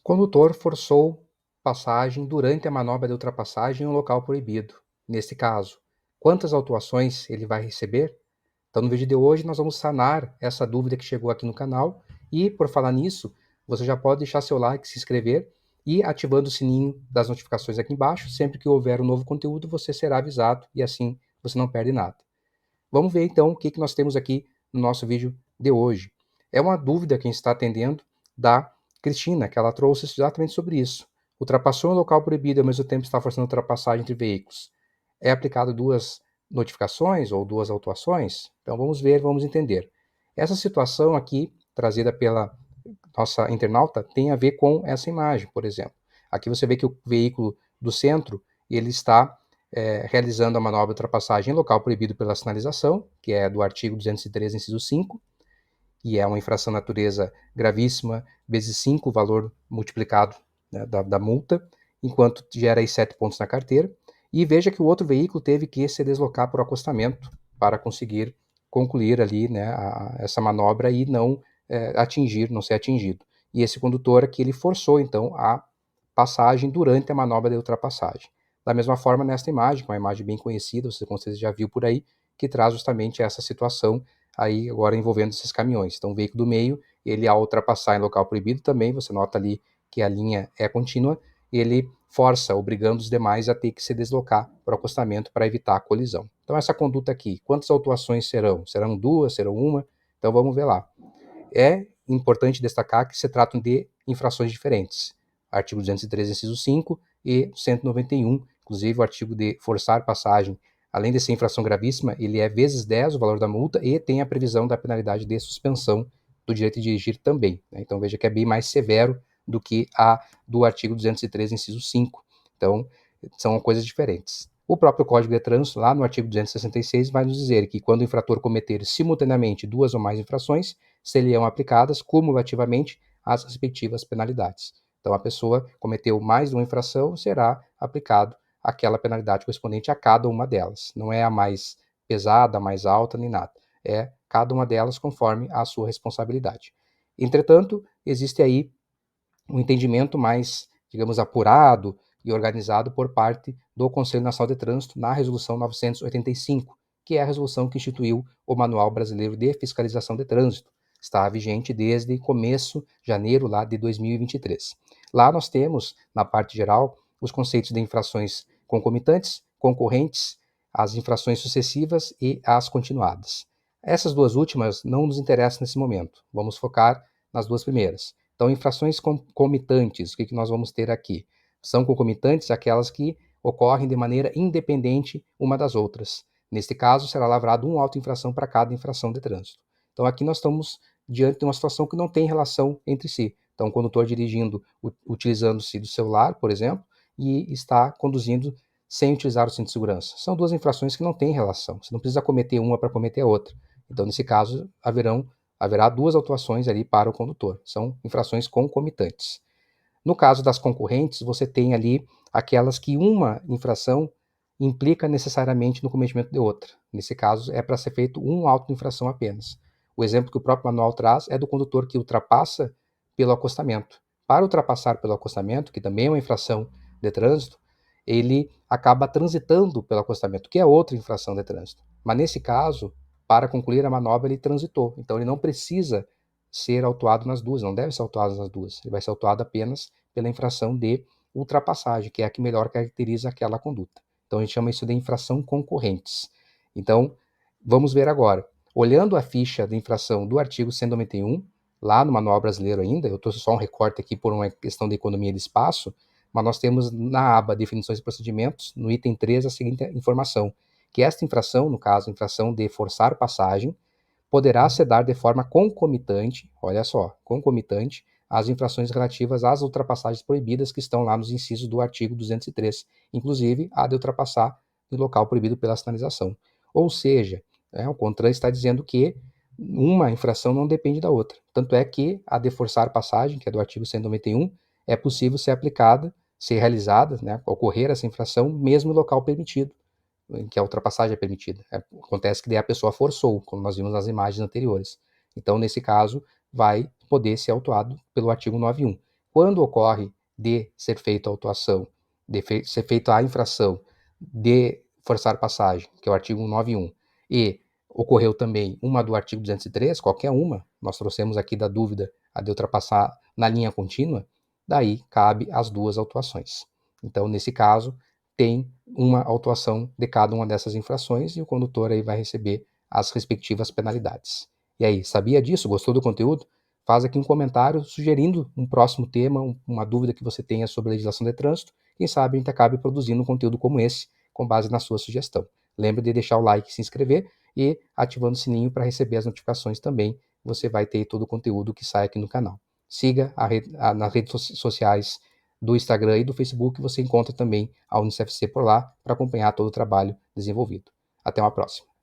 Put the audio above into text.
Condutor forçou passagem durante a manobra de ultrapassagem em um local proibido. Neste caso, quantas autuações ele vai receber? Então, no vídeo de hoje, nós vamos sanar essa dúvida que chegou aqui no canal. E, por falar nisso, você já pode deixar seu like, se inscrever e ativando o sininho das notificações aqui embaixo. Sempre que houver um novo conteúdo, você será avisado e assim você não perde nada. Vamos ver então o que nós temos aqui no nosso vídeo de hoje. É uma dúvida que a gente está atendendo da Cristina, que ela trouxe exatamente sobre isso. Ultrapassou um local proibido e ao mesmo tempo está forçando ultrapassagem entre veículos. É aplicado duas notificações ou duas autuações? Então vamos ver, vamos entender. Essa situação aqui, trazida pela nossa internauta, tem a ver com essa imagem, por exemplo. Aqui você vê que o veículo do centro, ele está realizando a manobra de ultrapassagem em local proibido pela sinalização, que é do artigo 213, inciso 5, e é uma infração natureza gravíssima, vezes 5 o valor multiplicado, né, da multa, enquanto gera aí 7 pontos na carteira. E veja que o outro veículo teve que se deslocar por acostamento para conseguir concluir ali, né, essa manobra e não não ser atingido. E esse condutor aqui, ele forçou então a passagem durante a manobra de ultrapassagem. Da mesma forma, nesta imagem, que é uma imagem bem conhecida, você com certeza já viu por aí, que traz justamente essa situação aí agora envolvendo esses caminhões. Então, o veículo do meio, ele ao ultrapassar em local proibido também, você nota ali que a linha é contínua, ele força, obrigando os demais a ter que se deslocar para o acostamento para evitar a colisão. Então, essa conduta aqui, quantas autuações serão? Serão duas? Serão uma? Então, vamos ver lá. É importante destacar que se tratam de infrações diferentes. Artigo 213, inciso 5 e 191, inclusive o artigo de forçar passagem, além de ser infração gravíssima, ele é vezes 10 o valor da multa e tem a previsão da penalidade de suspensão do direito de dirigir também. Né? Então veja que é bem mais severo do que a do artigo 213, inciso 5. Então, são coisas diferentes. O próprio Código de Trânsito, lá no artigo 266, vai nos dizer que quando o infrator cometer simultaneamente duas ou mais infrações, seriam aplicadas cumulativamente as respectivas penalidades. Então, a pessoa cometeu mais de uma infração, será aplicado aquela penalidade correspondente a cada uma delas. Não é a mais pesada, a mais alta, nem nada. É cada uma delas conforme a sua responsabilidade. Entretanto, existe aí um entendimento mais, digamos, apurado e organizado por parte do Conselho Nacional de Trânsito na Resolução 985, que é a resolução que instituiu o Manual Brasileiro de Fiscalização de Trânsito. Está vigente desde começo, janeiro lá de 2023. Lá nós temos, na parte geral, os conceitos de infrações concomitantes, concorrentes, as infrações sucessivas e as continuadas. Essas duas últimas não nos interessam nesse momento. Vamos focar nas duas primeiras. Então, infrações concomitantes, o que nós vamos ter aqui? São concomitantes aquelas que ocorrem de maneira independente uma das outras. Neste caso, será lavrado uma auto-infração para cada infração de trânsito. Então, aqui nós estamos diante de uma situação que não tem relação entre si. Então, o condutor dirigindo, utilizando-se do celular, por exemplo, e está conduzindo sem utilizar o cinto de segurança. São duas infrações que não têm relação. Você não precisa cometer uma para cometer a outra. Então, nesse caso, haverá duas autuações ali para o condutor. São infrações concomitantes. No caso das concorrentes, você tem ali aquelas que uma infração implica necessariamente no cometimento de outra. Nesse caso, é para ser feito um auto de infração apenas. O exemplo que o próprio manual traz é do condutor que ultrapassa pelo acostamento. Para ultrapassar pelo acostamento, que também é uma infração de trânsito, ele acaba transitando pelo acostamento, que é outra infração de trânsito. Mas nesse caso, para concluir a manobra, ele transitou. Então ele não precisa ser autuado nas duas, não deve ser autuado nas duas. Ele vai ser autuado apenas pela infração de ultrapassagem, que é a que melhor caracteriza aquela conduta. Então a gente chama isso de infração concorrentes. Então, vamos ver agora. Olhando a ficha de infração do artigo 191, lá no Manual Brasileiro ainda, eu trouxe só um recorte aqui por uma questão de economia de espaço, mas nós temos na aba Definições e Procedimentos, no item 3, a seguinte informação, que esta infração, no caso, infração de forçar passagem, poderá se dar de forma concomitante, olha só, concomitante, às infrações relativas às ultrapassagens proibidas que estão lá nos incisos do artigo 203, inclusive a de ultrapassar no local proibido pela sinalização. Ou seja, o CONTRAN está dizendo que uma infração não depende da outra. Tanto é que a de forçar passagem, que é do artigo 191, é possível ser aplicada, ser realizada, né, ocorrer essa infração, mesmo no local permitido, em que a ultrapassagem é permitida. Acontece que daí a pessoa forçou, como nós vimos nas imagens anteriores. Então, nesse caso, vai poder ser autuado pelo artigo 91. quando ocorre de ser feita a autuação, ser feita a infração de forçar passagem, que é o artigo 191, e ocorreu também uma do artigo 203, qualquer uma, nós trouxemos aqui da dúvida a de ultrapassar na linha contínua, daí cabe as duas autuações. Então, nesse caso, tem uma autuação de cada uma dessas infrações e o condutor aí vai receber as respectivas penalidades. E aí, sabia disso? Gostou do conteúdo? Faz aqui um comentário sugerindo um próximo tema, uma dúvida que você tenha sobre a legislação de trânsito. Quem sabe a gente acabe produzindo um conteúdo como esse, com base na sua sugestão. Lembre de deixar o like, se inscrever e ativando o sininho para receber as notificações também. Você vai ter todo o conteúdo que sai aqui no canal. Siga nas redes sociais do Instagram e do Facebook, você encontra também a UniCFC por lá para acompanhar todo o trabalho desenvolvido. Até uma próxima.